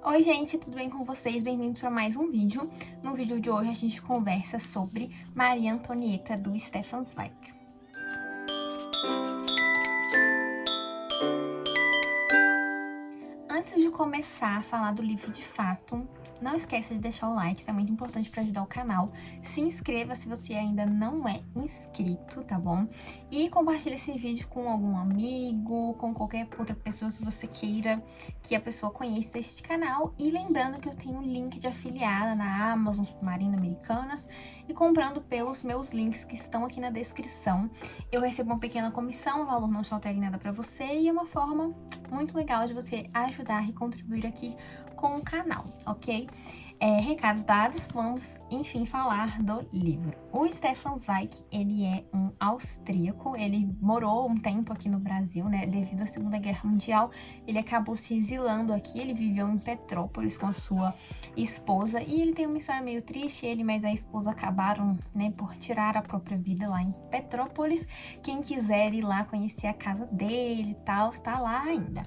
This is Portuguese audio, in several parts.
Oi gente, tudo bem com vocês? Bem-vindos para mais um vídeo. No vídeo de hoje a gente conversa sobre Maria Antonieta do Stefan Zweig. Antes de começar a falar do livro de fato, não esqueça de deixar o like, isso é muito importante para ajudar o canal. Se inscreva se você ainda não é inscrito, tá bom? E compartilhe esse vídeo com algum amigo, com qualquer outra pessoa que você queira que a pessoa conheça este canal. E lembrando que eu tenho um link de afiliada na Amazon Submarino Americanas e comprando pelos meus links que estão aqui na descrição. Eu recebo uma pequena comissão, o valor não te altera em nada para você e é uma forma muito legal de você ajudar e contribuir aqui com o canal, ok? Recados dados, vamos enfim falar do livro. O Stefan Zweig, ele é um austríaco, ele morou um tempo aqui no Brasil, né? Devido à Segunda Guerra Mundial, ele acabou se exilando aqui, ele viveu em Petrópolis com a sua esposa e ele tem uma história meio triste, ele mais a esposa acabaram, né, por tirar a própria vida lá em Petrópolis. Quem quiser ir lá conhecer a casa dele e tal, está lá ainda.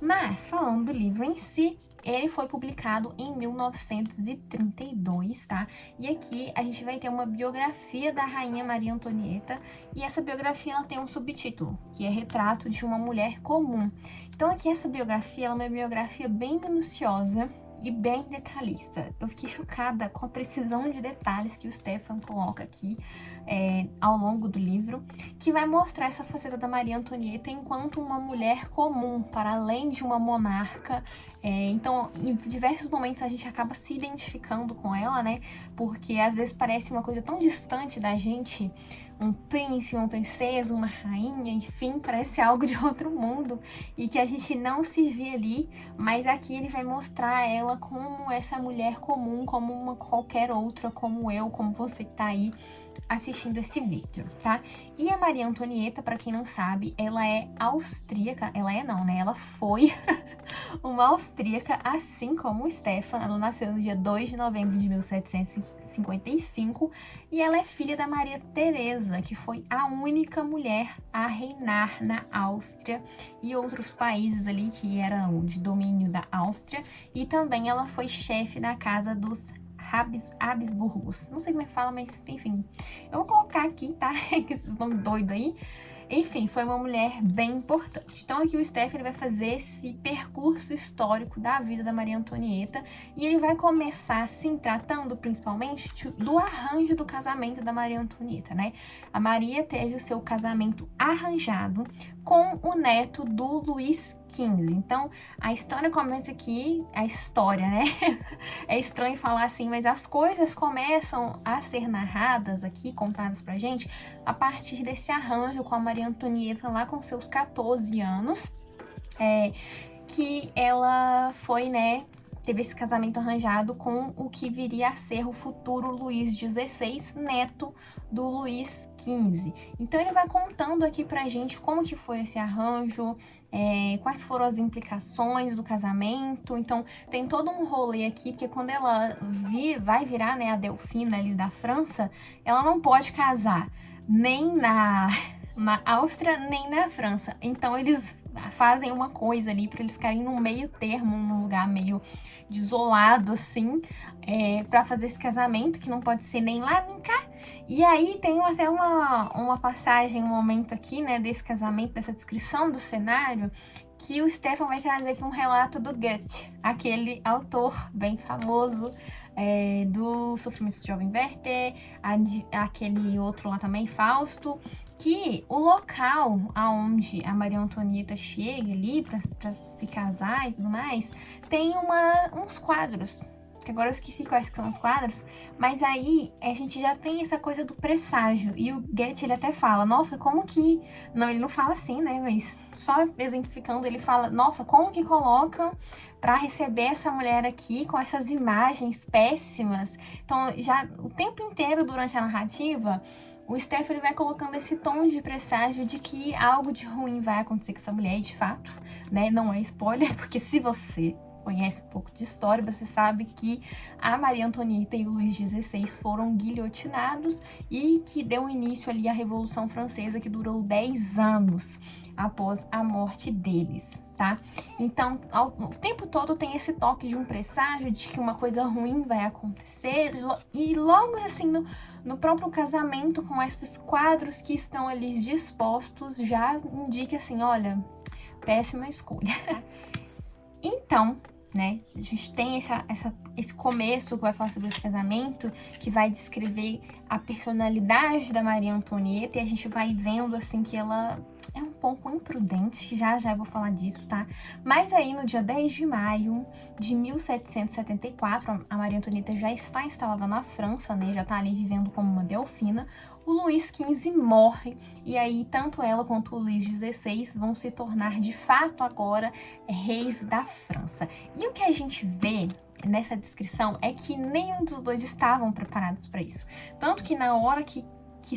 Mas, falando do livro em si, ele foi publicado em 1932, tá? E aqui a gente vai ter uma biografia da Rainha Maria Antonieta, e essa biografia ela tem um subtítulo, que é Retrato de uma Mulher Comum. Então aqui essa biografia ela é uma biografia bem minuciosa e bem detalhista. Eu fiquei chocada com a precisão de detalhes que o Stefan coloca aqui ao longo do livro, que vai mostrar essa faceta da Maria Antonieta enquanto uma mulher comum, para além de uma monarca. Então, em diversos momentos a gente acaba se identificando com ela, né? Porque às vezes parece uma coisa tão distante da gente, um príncipe, uma princesa, uma rainha, enfim, parece algo de outro mundo e que a gente não se vê ali, mas aqui ele vai mostrar ela como essa mulher comum, como uma qualquer outra, como eu, como você que tá aí assistindo esse vídeo, tá? E a Maria Antonieta, pra quem não sabe, ela é austríaca, ela foi uma austríaca, assim como o Stefan. Ela nasceu no dia 2 de novembro de 1755 e ela é filha da Maria Teresa, que foi a única mulher a reinar na Áustria e outros países ali que eram de domínio da Áustria, e também ela foi chefe da casa dos Habsburgos. Não sei como é que fala, mas enfim. Eu vou colocar aqui, tá? Esses nomes doidos aí. Enfim, foi uma mulher bem importante. Então aqui o Stefan vai fazer esse percurso histórico da vida da Maria Antonieta e ele vai começar, assim, tratando principalmente do arranjo do casamento da Maria Antonieta, né? A Maria teve o seu casamento arranjado com o neto do Luís XV. Então, a história começa aqui, a história, né? É estranho falar assim, mas as coisas começam a ser narradas aqui, contadas pra gente, a partir desse arranjo com a Maria Antonieta lá com seus 14 anos, que ela foi, né, teve esse casamento arranjado com o que viria a ser o futuro Luís XVI, neto do Luís XV. Então ele vai contando aqui pra gente como que foi esse arranjo, quais foram as implicações do casamento. Então tem todo um rolê aqui, porque quando ela vai virar, né, a Delfina ali da França, ela não pode casar nem na Áustria, nem na França. Então eles fazem uma coisa ali para eles ficarem no meio termo, num lugar meio desolado, assim, para fazer esse casamento, que não pode ser nem lá nem cá. E aí tem até uma passagem, um momento aqui, né, desse casamento, dessa descrição do cenário, que o Stefan vai trazer aqui um relato do Goethe, aquele autor bem famoso, do Sofrimento do Jovem Werther, aquele outro lá também, Fausto, que o local aonde a Maria Antonieta chega ali pra se casar e tudo mais, tem uns quadros, que agora eu esqueci quais que são os quadros, mas aí a gente já tem essa coisa do presságio, e o Goethe ele até fala, nossa, como que... Não, ele não fala assim, né, mas só exemplificando, ele fala, nossa, como que colocam pra receber essa mulher aqui com essas imagens péssimas? Então, já o tempo inteiro durante a narrativa, o Stefan vai colocando esse tom de presságio de que algo de ruim vai acontecer com essa mulher, e de fato, né, não é spoiler, porque se você conhece um pouco de história, você sabe que a Maria Antonieta e o Luís XVI foram guilhotinados e que deu início ali à Revolução Francesa, que durou 10 anos após a morte deles, tá? Então, o tempo todo tem esse toque de um presságio de que uma coisa ruim vai acontecer, e logo assim, no próprio casamento, com esses quadros que estão ali dispostos, já indica assim, olha, péssima escolha. Então, né, a gente tem esse começo que vai falar sobre esse casamento, que vai descrever a personalidade da Maria Antonieta, e a gente vai vendo, assim, que ela é um pouco imprudente, já eu vou falar disso, tá? Mas aí, no dia 10 de maio de 1774, a Maria Antonieta já está instalada na França, né, já tá ali vivendo como uma delfina. O Luís XV morre, e aí tanto ela quanto o Luís XVI vão se tornar de fato agora reis da França. E o que a gente vê nessa descrição é que nenhum dos dois estavam preparados para isso. Tanto que na hora que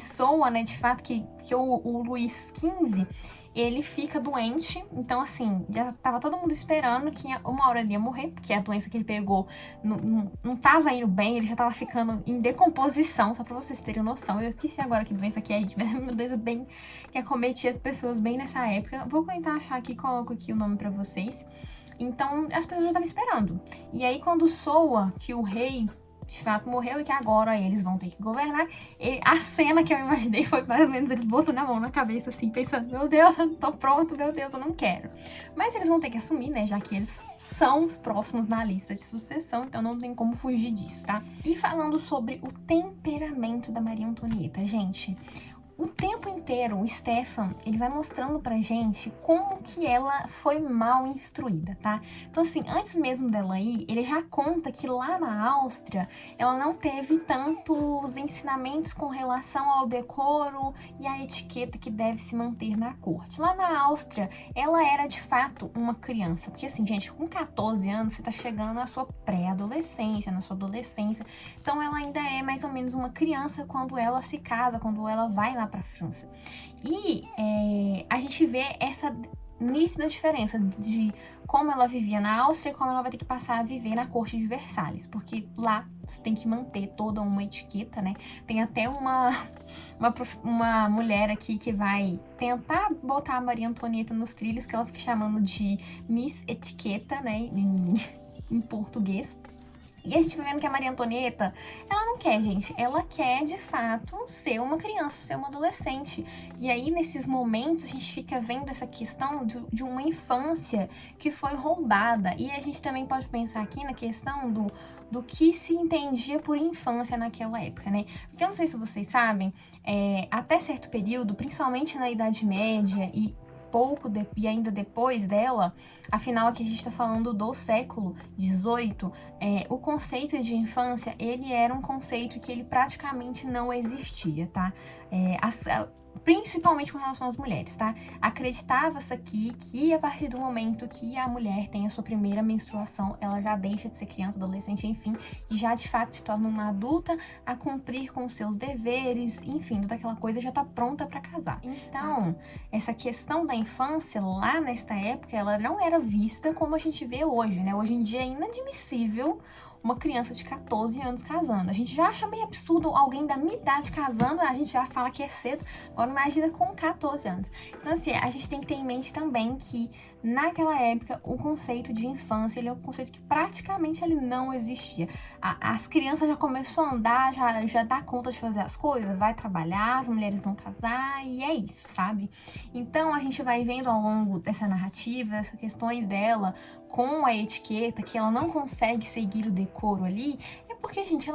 soa, né, de fato, que o Luís XV, ele fica doente, então assim, já tava todo mundo esperando que uma hora ele ia morrer, porque a doença que ele pegou não tava indo bem, ele já tava ficando em decomposição, só pra vocês terem noção. Eu esqueci agora que doença que é, gente, mas é uma doença bem que acometia as pessoas bem nessa época. Vou tentar achar aqui, coloco aqui o nome pra vocês. Então, as pessoas já estavam esperando. E aí, quando soa que o rei de fato morreu e que agora eles vão ter que governar, a cena que eu imaginei foi mais ou menos eles botando a mão na cabeça assim, pensando, meu Deus, eu não tô pronto, meu Deus, eu não quero. Mas eles vão ter que assumir, né, já que eles são os próximos na lista de sucessão, então não tem como fugir disso, tá? E falando sobre o temperamento da Maria Antonieta, gente, o tempo inteiro, o Stefan, ele vai mostrando pra gente como que ela foi mal instruída, tá? Então, assim, antes mesmo dela ir, ele já conta que lá na Áustria, ela não teve tantos ensinamentos com relação ao decoro e à etiqueta que deve se manter na corte. Lá na Áustria, ela era, de fato, uma criança. Porque, assim, gente, com 14 anos, você tá chegando na sua pré-adolescência, na sua adolescência. Então, ela ainda é mais ou menos uma criança quando ela se casa, quando ela vai lá para a França. E a gente vê essa nítida diferença de como ela vivia na Áustria e como ela vai ter que passar a viver na corte de Versalhes, porque lá você tem que manter toda uma etiqueta, né? Tem até uma mulher aqui que vai tentar botar a Maria Antonieta nos trilhos, que ela fica chamando de Miss Etiqueta, né, em português. E a gente vai vendo que a Maria Antonieta, ela não quer, gente. Ela quer, de fato, ser uma criança, ser uma adolescente. E aí, nesses momentos, a gente fica vendo essa questão de uma infância que foi roubada. E a gente também pode pensar aqui na questão do que se entendia por infância naquela época, né? Porque eu não sei se vocês sabem, até certo período, principalmente na Idade Média e ainda depois dela, afinal aqui a gente está falando do século XVIII, o conceito de infância, ele era um conceito que ele praticamente não existia, tá? Principalmente com relação às mulheres, tá? Acreditava-se aqui que a partir do momento que a mulher tem a sua primeira menstruação, ela já deixa de ser criança, adolescente, enfim, e já de fato se torna uma adulta a cumprir com seus deveres, enfim, toda aquela coisa, já tá pronta para casar. Então, essa questão da infância lá nesta época, ela não era vista como a gente vê hoje, né? Hoje em dia é inadmissível uma criança de 14 anos casando. A gente já acha meio absurdo alguém da minha idade casando, a gente já fala que é cedo, agora imagina com 14 anos. Então, assim, a gente tem que ter em mente também que naquela época o conceito de infância, ele é um conceito que praticamente ele não existia. As crianças já começam a andar, já dá conta de fazer as coisas, vai trabalhar, as mulheres vão casar e é isso, sabe? Então, a gente vai vendo ao longo dessa narrativa, essas questões dela, com a etiqueta, que ela não consegue seguir o decoro ali, porque, gente,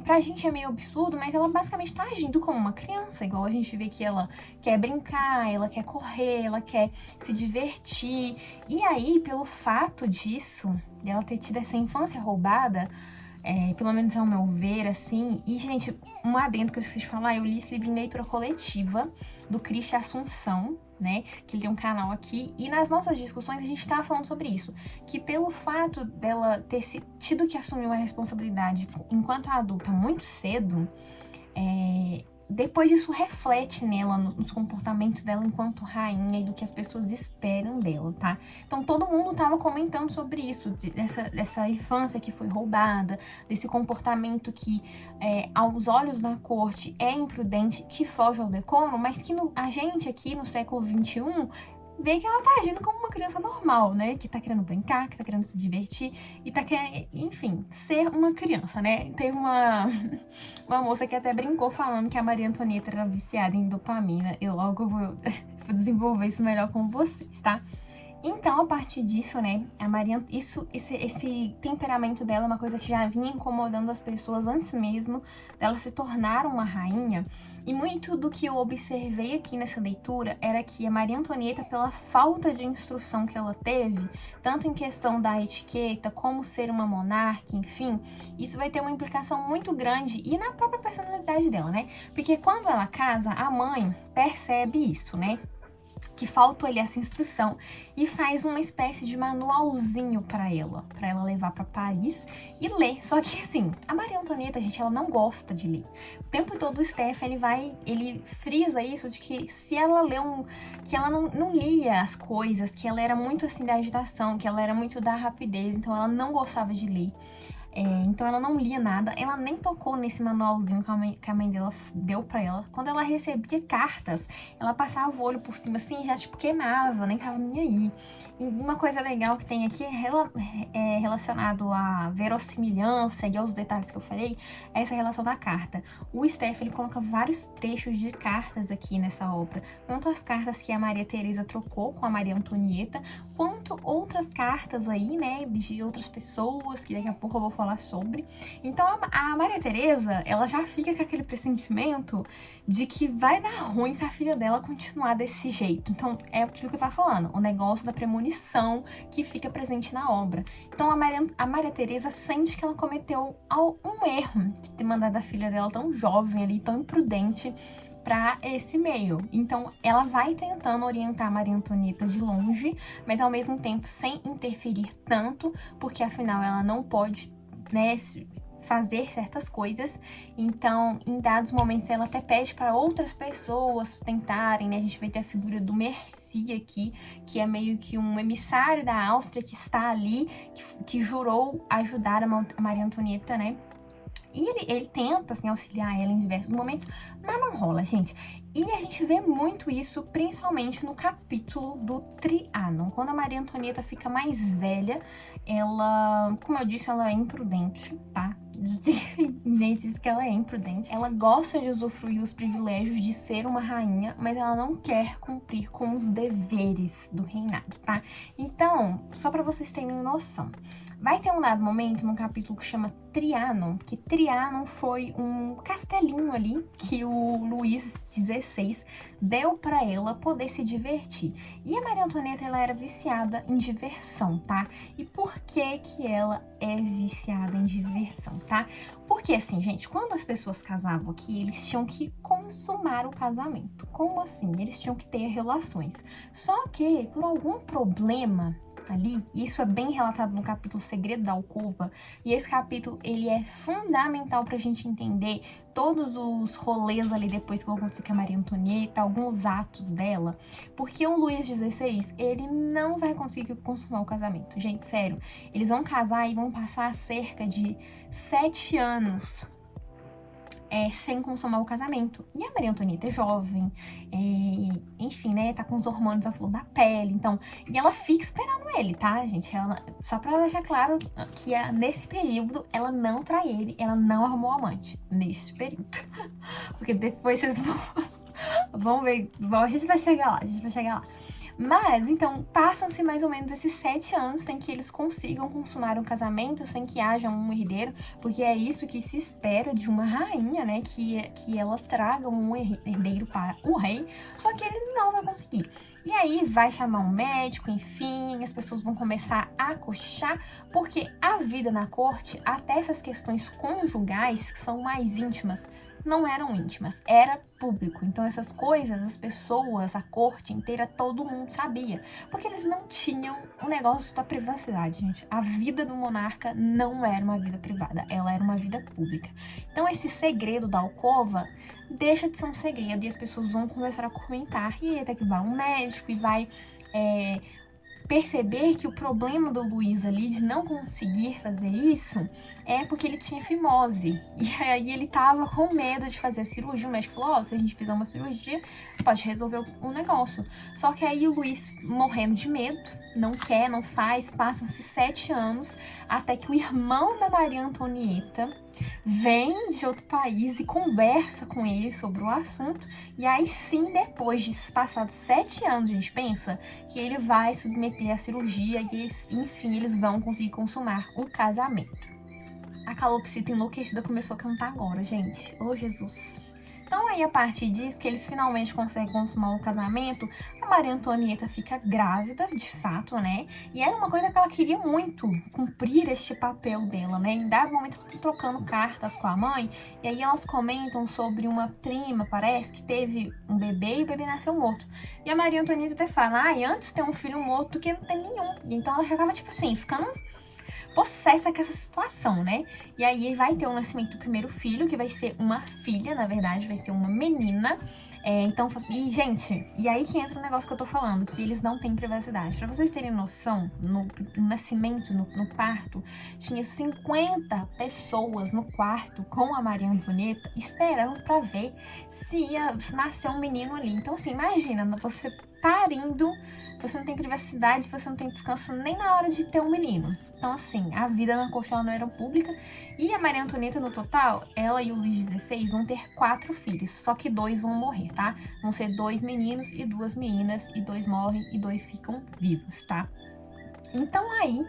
pra gente é meio absurdo, mas ela basicamente tá agindo como uma criança, igual a gente vê que ela quer brincar, ela quer correr, ela quer se divertir. E aí, pelo fato disso, de ela ter tido essa infância roubada, pelo menos ao meu ver, assim, e, gente, um adendo que eu esqueci de falar, eu li esse livro em leitura coletiva, do Christian Assunção, né, que ele tem um canal aqui, e nas nossas discussões a gente tava falando sobre isso, que pelo fato dela ter tido que assumir uma responsabilidade enquanto adulta muito cedo, depois isso reflete nela, nos comportamentos dela enquanto rainha e do que as pessoas esperam dela, tá? Então todo mundo tava comentando sobre isso, dessa infância que foi roubada, desse comportamento que aos olhos da corte é imprudente, que foge ao decoro, mas que a gente aqui no século XXI vê que ela tá agindo como uma criança normal, né? Que tá querendo brincar, que tá querendo se divertir e tá querendo, enfim, ser uma criança, né? Teve uma moça que até brincou falando que a Maria Antonieta era viciada em dopamina. Eu logo vou desenvolver isso melhor com vocês, tá? Então, a partir disso, né, a Maria, esse temperamento dela é uma coisa que já vinha incomodando as pessoas antes mesmo dela se tornar uma rainha. E muito do que eu observei aqui nessa leitura era que a Maria Antonieta, pela falta de instrução que ela teve, tanto em questão da etiqueta, como ser uma monarca, enfim, isso vai ter uma implicação muito grande e na própria personalidade dela, né? Porque quando ela casa, a mãe percebe isso, né? Que faltou ali essa instrução e faz uma espécie de manualzinho para ela levar para Paris e ler. Só que assim, a Maria Antonieta, gente, ela não gosta de ler. O tempo todo o Stefan, ele frisa isso de que se ela lê que ela não lia as coisas, que ela era muito assim da agitação, que ela era muito da rapidez, então ela não gostava de ler. Então ela não lia nada, ela nem tocou nesse manualzinho que a mãe dela deu pra ela. Quando ela recebia cartas, ela passava o olho por cima assim, já tipo queimava, nem tava nem aí. E uma coisa legal que tem aqui relacionado à verossimilhança e aos detalhes que eu falei, é essa relação da carta. O Stefan, ele coloca vários trechos de cartas aqui nessa obra, tanto as cartas que a Maria Teresa trocou com a Maria Antonieta, quanto outras cartas aí, né, de outras pessoas, que daqui a pouco eu vou falar sobre. Então a Maria Teresa, ela já fica com aquele pressentimento de que vai dar ruim se a filha dela continuar desse jeito. Então é aquilo que eu tava falando, o negócio da premonição que fica presente na obra. Então a Maria Teresa sente que ela cometeu um erro de ter mandado a filha dela tão jovem ali, tão imprudente, para esse meio. Então, ela vai tentando orientar a Maria Antonieta de longe, mas ao mesmo tempo sem interferir tanto, porque afinal ela não pode, né, fazer certas coisas. Então, em dados momentos, ela até pede para outras pessoas tentarem, né? A gente vai ter a figura do Mercy aqui, que é meio que um emissário da Áustria que está ali, que jurou ajudar a Maria Antonieta, né? E ele tenta, assim, auxiliar ela em diversos momentos, mas não rola, gente. E a gente vê muito isso, principalmente no capítulo do Trianon. Quando a Maria Antonieta fica mais velha, ela, como eu disse, ela é imprudente, tá? Diz que ela é imprudente. Ela gosta de usufruir os privilégios de ser uma rainha, mas ela não quer cumprir com os deveres do reinado, tá? Então, só pra vocês terem noção, vai ter um dado momento num capítulo que chama Trianon, que Trianon foi um castelinho ali que o Luís XVI deu pra ela poder se divertir. E a Maria Antonieta, ela era viciada em diversão, tá? E por que que ela é viciada em diversão, tá? Porque assim, gente, quando as pessoas casavam aqui, eles tinham que consumar o casamento. Como assim? Eles tinham que ter relações. Só que, por algum problema ali, e isso é bem relatado no capítulo Segredo da Alcova, e esse capítulo, ele é fundamental pra gente entender todos os rolês ali depois que vão acontecer com a Maria Antonieta, alguns atos dela, porque o Luís XVI, ele não vai conseguir consumar o casamento. Gente, sério, eles vão casar e vão passar cerca de 7 anos sem consumar o casamento. E a Maria Antonieta é jovem, enfim, né, tá com os hormônios à flor da pele, então, e ela fica esperando ele, tá, gente? Só pra deixar claro que nesse período ela não trai ele, ela não arrumou amante, nesse período. Porque depois vocês vão ver, bom, a gente vai chegar lá. Mas, então, passam-se mais ou menos esses 7 anos sem que eles consigam consumar um casamento, sem que haja um herdeiro, porque é isso que se espera de uma rainha, né, que ela traga um herdeiro para o rei, só que ele não vai conseguir. E aí vai chamar um médico, enfim, as pessoas vão começar a cochichar, porque a vida na corte, até essas questões conjugais, que são mais íntimas, não eram íntimas, era público. Então essas coisas, as pessoas, a corte inteira, todo mundo sabia. Porque eles não tinham o negócio da privacidade, gente. A vida do monarca não era uma vida privada, ela era uma vida pública. Então esse segredo da alcova deixa de ser um segredo e as pessoas vão começar a comentar. E aí até que vai um médico e vai perceber que o problema do Luís ali de não conseguir fazer isso é porque ele tinha fimose. E aí ele tava com medo de fazer a cirurgia. O médico falou, ó, se a gente fizer uma cirurgia, pode resolver o negócio. Só que aí o Luís, morrendo de medo, não quer, não faz, passam-se 7 anos, até que o irmão da Maria Antonieta vem de outro país e conversa com ele sobre o assunto. E aí sim, depois de passados 7 anos, a gente pensa que ele vai submeter a cirurgia e, enfim, eles vão conseguir consumar um casamento. A calopsita enlouquecida começou a cantar agora, gente. Oh, Jesus! Então aí, a partir disso, que eles finalmente conseguem consumar o casamento, a Maria Antonieta fica grávida, de fato, né? E era uma coisa que ela queria muito, cumprir este papel dela, né? Em dado momento, ela tá trocando cartas com a mãe, e aí elas comentam sobre uma prima, parece, que teve um bebê e o bebê nasceu morto. E a Maria Antonieta até fala, antes ter um filho morto do que não ter nenhum. E então ela já tava, tipo assim, ficando possessa com essa situação, né? E aí vai ter o nascimento do primeiro filho, que vai ser uma filha, na verdade, vai ser uma menina. Então, e gente, e aí que entra o negócio que eu tô falando, que eles não têm privacidade. Pra vocês terem noção, no nascimento, no parto, tinha 50 pessoas no quarto com a Maria Antonieta esperando pra ver se ia nascer um menino ali. Então, assim, imagina, você parindo, você não tem privacidade, você não tem descanso nem na hora de ter um menino. Então, assim, a vida na corte ela não era pública. E a Maria Antonieta, no total, ela e o Luís XVI vão ter 4 filhos. Só que 2 vão morrer, tá? Vão ser 2 meninos e 2 meninas. E 2 morrem e 2 ficam vivos, tá? Então, aí...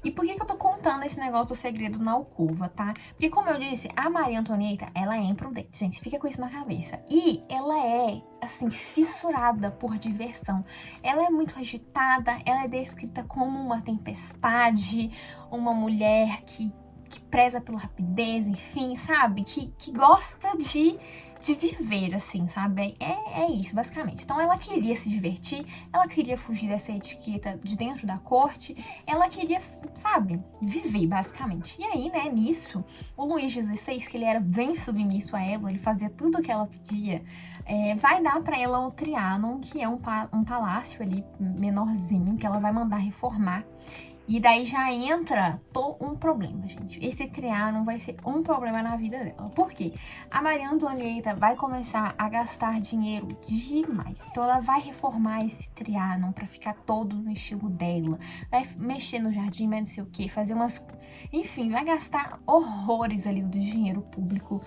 E por que eu tô contando esse negócio do segredo na alcova, tá? Porque, como eu disse, a Maria Antonieta, ela é imprudente, gente. Fica com isso na cabeça. E ela é, assim, fissurada por diversão. Ela é muito agitada, ela é descrita como uma tempestade, uma mulher que preza pela rapidez, enfim, sabe? Que gosta de viver, assim, sabe? É isso, basicamente. Então, ela queria se divertir, ela queria fugir dessa etiqueta de dentro da corte, ela queria, sabe, viver, basicamente. E aí, né, nisso, o Luís XVI, que ele era bem submisso a ela, ele fazia tudo o que ela pedia, vai dar pra ela o Trianon, que é um palácio ali menorzinho, que ela vai mandar reformar. E daí já entra um problema, gente. Esse Trianon vai ser um problema na vida dela. Por quê? A Maria Antonieta vai começar a gastar dinheiro demais. Então ela vai reformar esse Trianon pra ficar todo no estilo dela. Vai mexer no jardim, mas não sei o quê, fazer umas... Enfim, vai gastar horrores ali do dinheiro público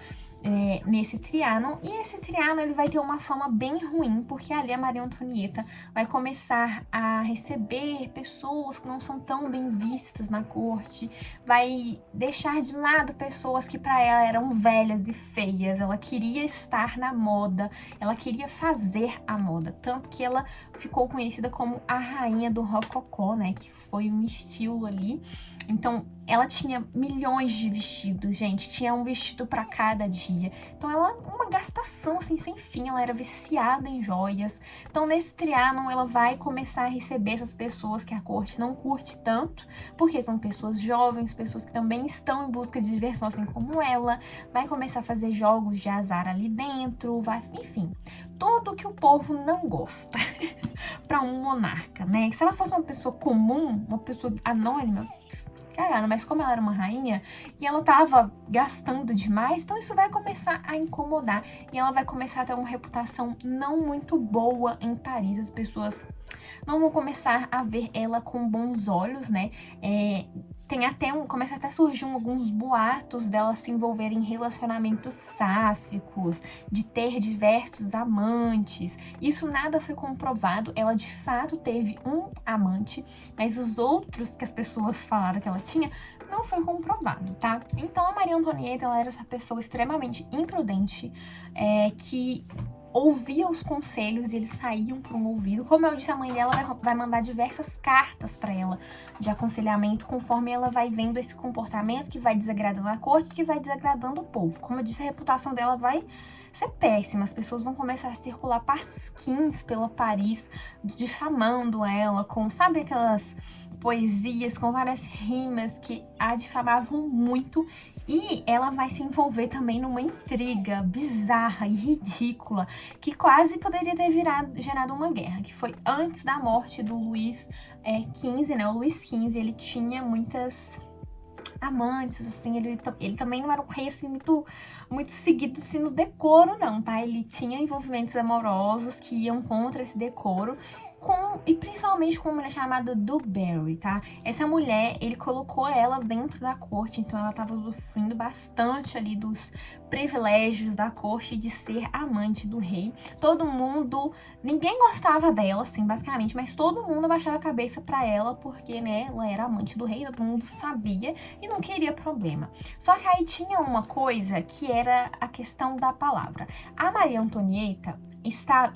nesse Trianon. E esse Trianon, ele vai ter uma fama bem ruim, porque ali a Maria Antonieta vai começar a receber pessoas que não são tão bem vistas na corte, vai deixar de lado pessoas que para ela eram velhas e feias. Ela queria estar na moda, ela queria fazer a moda, tanto que ela ficou conhecida como a rainha do rococó, né, que foi um estilo ali. Então, ela tinha milhões de vestidos, gente. Tinha um vestido para cada dia. Então, ela uma gastação, assim, sem fim. Ela era viciada em joias. Então, nesse Trianon, ela vai começar a receber essas pessoas que a corte não curte tanto, porque são pessoas jovens, pessoas que também estão em busca de diversão, assim como ela. Vai começar a fazer jogos de azar ali dentro, enfim, tudo que o povo não gosta para um monarca, né? Se ela fosse uma pessoa comum, uma pessoa anônima, caramba, mas como ela era uma rainha e ela tava gastando demais, então isso vai começar a incomodar e ela vai começar a ter uma reputação não muito boa em Paris. As pessoas não vão começar a ver ela com bons olhos, né? Começa até a surgir alguns boatos dela se envolver em relacionamentos sáficos, de ter diversos amantes. Isso nada foi comprovado. Ela de fato teve um amante, mas os outros que as pessoas falaram que ela tinha não foi comprovado, tá? Então a Maria Antonieta, ela era essa pessoa extremamente imprudente, que ouvia os conselhos e eles saíam por um ouvido. Como eu disse, a mãe dela vai mandar diversas cartas para ela de aconselhamento, conforme ela vai vendo esse comportamento que vai desagradando a corte, que vai desagradando o povo. Como eu disse, a reputação dela vai ser péssima. As pessoas vão começar a circular pasquins pela Paris, difamando ela com, sabe, aquelas poesias com várias rimas que a difamavam muito. E ela vai se envolver também numa intriga bizarra e ridícula que quase poderia ter gerado uma guerra, que foi antes da morte do Luís XV, né? O Luís XV, ele tinha muitas amantes, assim, ele também não era um rei, assim, muito seguido, assim, no decoro, não, tá? Ele tinha envolvimentos amorosos que iam contra esse decoro, e principalmente com uma mulher chamada Du Barry, tá? Essa mulher, ele colocou ela dentro da corte, então ela tava usufruindo bastante ali dos privilégios da corte de ser amante do rei. Todo mundo, ninguém gostava dela, assim, basicamente, mas todo mundo abaixava a cabeça pra ela, porque, né, ela era amante do rei, todo mundo sabia e não queria problema. Só que aí tinha uma coisa que era a questão da palavra. A Maria Antonieta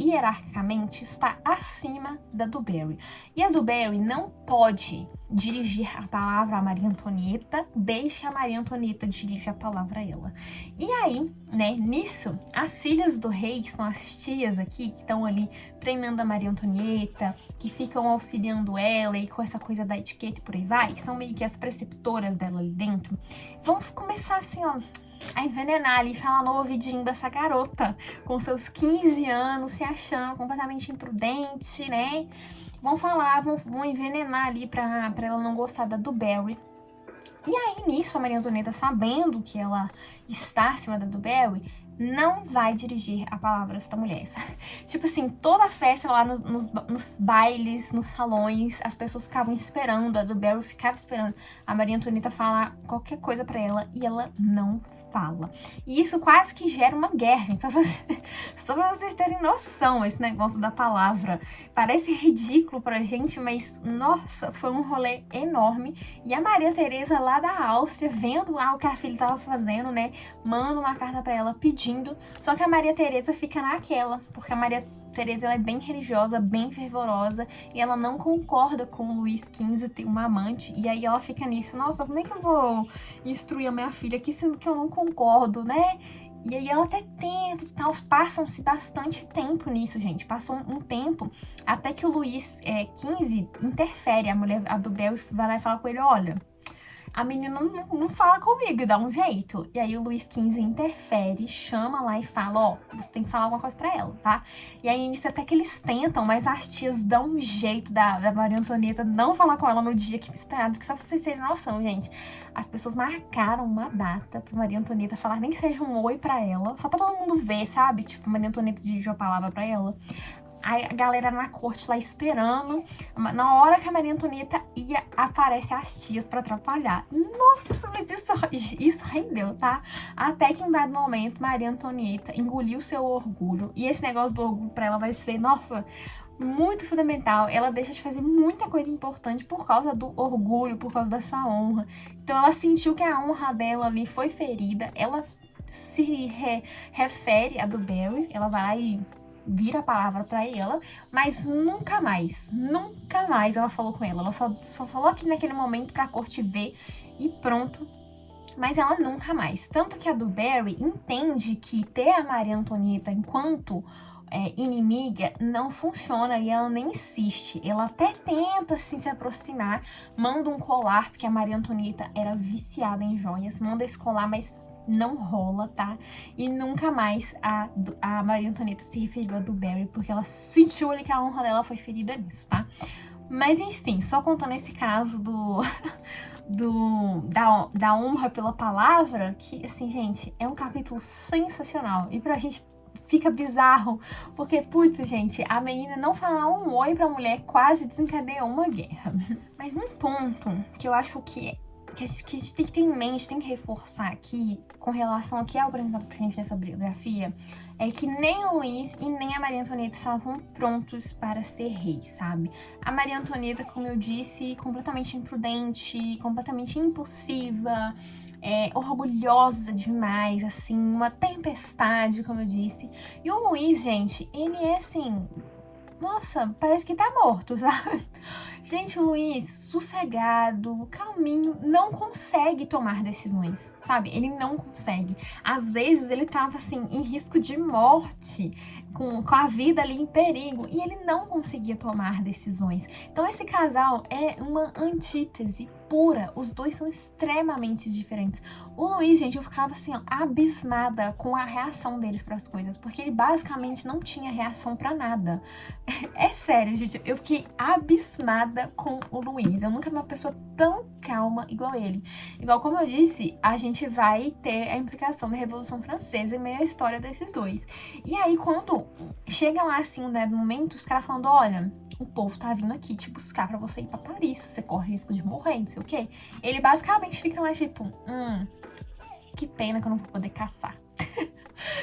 hierarquicamente está acima da Du Barry. E a Du Barry não pode dirigir a palavra a Maria Antonieta, deixa a Maria Antonieta dirigir a palavra a ela. E aí, né, nisso, as filhas do rei, que são as tias aqui, que estão ali treinando a Maria Antonieta, que ficam auxiliando ela e com essa coisa da etiqueta e por aí vai, que são meio que as preceptoras dela ali dentro, vão começar assim, ó, a envenenar ali, falar no ouvidinho dessa garota, com seus 15 anos, se achando completamente imprudente, né? Vão falar, vão envenenar ali pra ela não gostar da Du Barry. E aí, nisso, a Maria Antonieta, sabendo que ela está acima da Du Barry, não vai dirigir a palavra dessa mulher. Tipo assim, toda a festa lá nos bailes, nos salões, as pessoas ficavam esperando, a Du Barry ficava esperando a Maria Antonieta falar qualquer coisa pra ela e ela não fala. E isso quase que gera uma guerra, hein? Só pra vocês terem noção, esse negócio da palavra. Parece ridículo pra gente, mas, nossa, foi um rolê enorme. E a Maria Teresa lá da Áustria, vendo o que a filha tava fazendo, né, manda uma carta pra ela pedindo. Só que a Maria Teresa fica naquela, porque a Maria Teresa, ela é bem religiosa, bem fervorosa, e ela não concorda com o Luís XV ter uma amante. E aí ela fica nisso, nossa, como é que eu vou instruir a minha filha aqui, sendo que eu não concordo, né? E aí ela até tenta e tal, passam-se bastante tempo nisso, gente. Passou um tempo até que o Luís XV interfere, a Du Barry vai lá e fala com ele, olha, a menina não fala comigo, dá um jeito. E aí o Luís XV interfere, chama lá e fala, ó, você tem que falar alguma coisa pra ela, tá? E aí nisso até que eles tentam, mas as tias dão um jeito da Maria Antonieta não falar com ela no dia que esperado, porque só pra vocês terem noção, gente, as pessoas marcaram uma data pra Maria Antonieta falar, nem que seja um oi pra ela, só pra todo mundo ver, sabe? Tipo, Maria Antonieta dirigiu a palavra pra ela. Aí a galera na corte lá esperando. Na hora que a Maria Antonieta ia, aparece as tias pra atrapalhar. Nossa, mas isso rendeu, tá? Até que em dado momento, Maria Antonieta engoliu seu orgulho. E esse negócio do orgulho pra ela vai ser, nossa, muito fundamental. Ela deixa de fazer muita coisa importante por causa do orgulho, por causa da sua honra. Então ela sentiu que a honra dela ali foi ferida. Ela se refere a Du Barry. Ela vai lá e vira a palavra pra ela, mas nunca mais ela falou com ela. Ela só falou aqui naquele momento pra corte ver e pronto. Mas ela nunca mais. Tanto que a Du Barry entende que ter a Maria Antonieta enquanto inimiga não funciona e ela nem insiste. Ela até tenta assim, se aproximar, manda um colar, porque a Maria Antonieta era viciada em joias, manda esse colar, mas não rola, tá? E nunca mais a Maria Antonieta se referiu a Du Barry, porque ela sentiu ali que a honra dela foi ferida nisso, tá? Mas enfim, só contando esse caso da honra pela palavra, que assim, gente, é um capítulo sensacional. E pra gente fica bizarro, porque, putz, gente, a menina não falar um oi pra mulher quase desencadeou uma guerra. Mas um ponto que eu acho que a gente tem que ter em mente, tem que reforçar aqui, com relação ao que é apresentado pra gente nessa biografia, é que nem o Luís e nem a Maria Antonieta estavam prontos para ser reis, sabe? A Maria Antonieta, como eu disse, completamente imprudente, completamente impulsiva, orgulhosa demais, assim, uma tempestade, como eu disse. E o Luís, gente, ele é assim... Nossa, parece que tá morto, sabe? Gente, o Luís, sossegado, calminho, não consegue tomar decisões, sabe? Ele não consegue. Às vezes ele tava, assim, em risco de morte, com a vida ali em perigo, e ele não conseguia tomar decisões. Então esse casal é uma antítese pura. Os dois são extremamente diferentes. O Luís, gente, eu ficava assim, ó, abismada com a reação deles para as coisas, porque ele basicamente não tinha reação para nada. É sério, gente, eu fiquei abismada com o Luís. Eu nunca vi uma pessoa tão calma igual ele. Igual como eu disse, a gente vai ter a implicação da Revolução Francesa em meio à história desses dois. E aí, quando chega lá, assim, né, no momento, os caras falando, olha, o povo tá vindo aqui te buscar pra você ir pra Paris, você corre risco de morrer, não sei o quê. Ele basicamente fica lá, tipo, que pena que eu não vou poder caçar.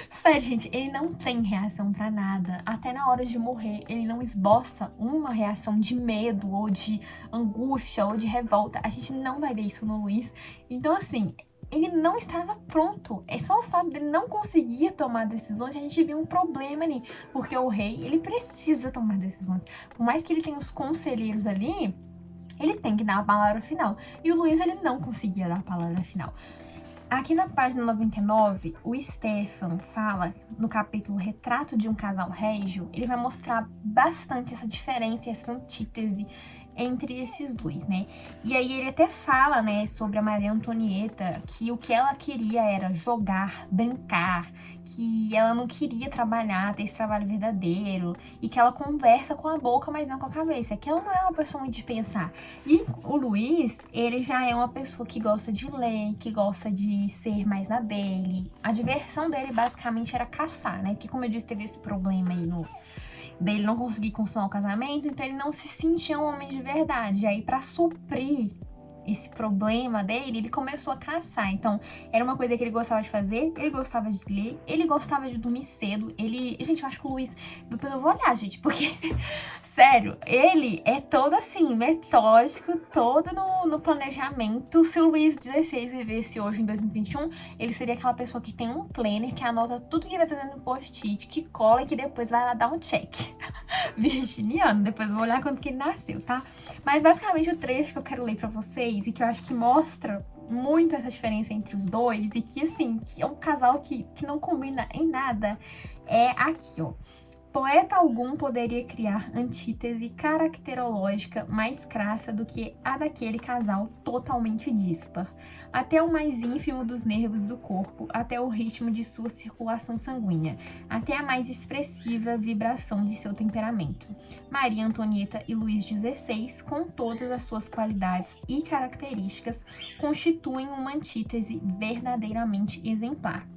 Sério, gente, ele não tem reação pra nada. Até na hora de morrer, ele não esboça uma reação de medo, ou de angústia, ou de revolta. A gente não vai ver isso no Luís. Então, assim, ele não estava pronto. É só o fato dele não conseguir tomar decisões, a gente vê um problema ali. Porque o rei, ele precisa tomar decisões. Por mais que ele tenha os conselheiros ali, ele tem que dar a palavra final. E o Luís, ele não conseguia dar a palavra final. Aqui na página 99, o Stefan fala, no capítulo Retrato de um Casal Régio, ele vai mostrar bastante essa diferença e essa antítese entre esses dois, né? E aí ele até fala, né, sobre a Maria Antonieta, que o que ela queria era jogar, brincar, que ela não queria trabalhar, ter esse trabalho verdadeiro, e que ela conversa com a boca, mas não com a cabeça, que ela não é uma pessoa muito de pensar. E o Luís, ele já é uma pessoa que gosta de ler, que gosta de ser mais na dele. A diversão dele, basicamente, era caçar, né? Porque, como eu disse, teve esse problema aí dele não conseguir consumar o casamento, então ele não se sentia um homem de verdade. E aí, pra suprir esse problema dele, ele começou a caçar. Então, era uma coisa que ele gostava de fazer, ele gostava de ler, ele gostava de dormir cedo. Gente, eu acho que o Luís... Depois eu vou olhar, gente, porque... Sério, ele é todo assim, metódico, todo no planejamento. Se o Luís XVI vivesse hoje em 2021, ele seria aquela pessoa que tem um planner, que anota tudo que vai fazendo no post-it, que cola e que depois vai lá dar um check. Virginiano, depois eu vou olhar quando que ele nasceu, tá? Mas basicamente o trecho que eu quero ler pra vocês e que eu acho que mostra muito essa diferença entre os dois e que, assim, que é um casal que não combina em nada, é aqui, ó. Poeta algum poderia criar antítese caracterológica mais crassa do que a daquele casal totalmente díspar. Até o mais ínfimo dos nervos do corpo, até o ritmo de sua circulação sanguínea, até a mais expressiva vibração de seu temperamento. Maria Antonieta e Luís XVI, com todas as suas qualidades e características, constituem uma antítese verdadeiramente exemplar.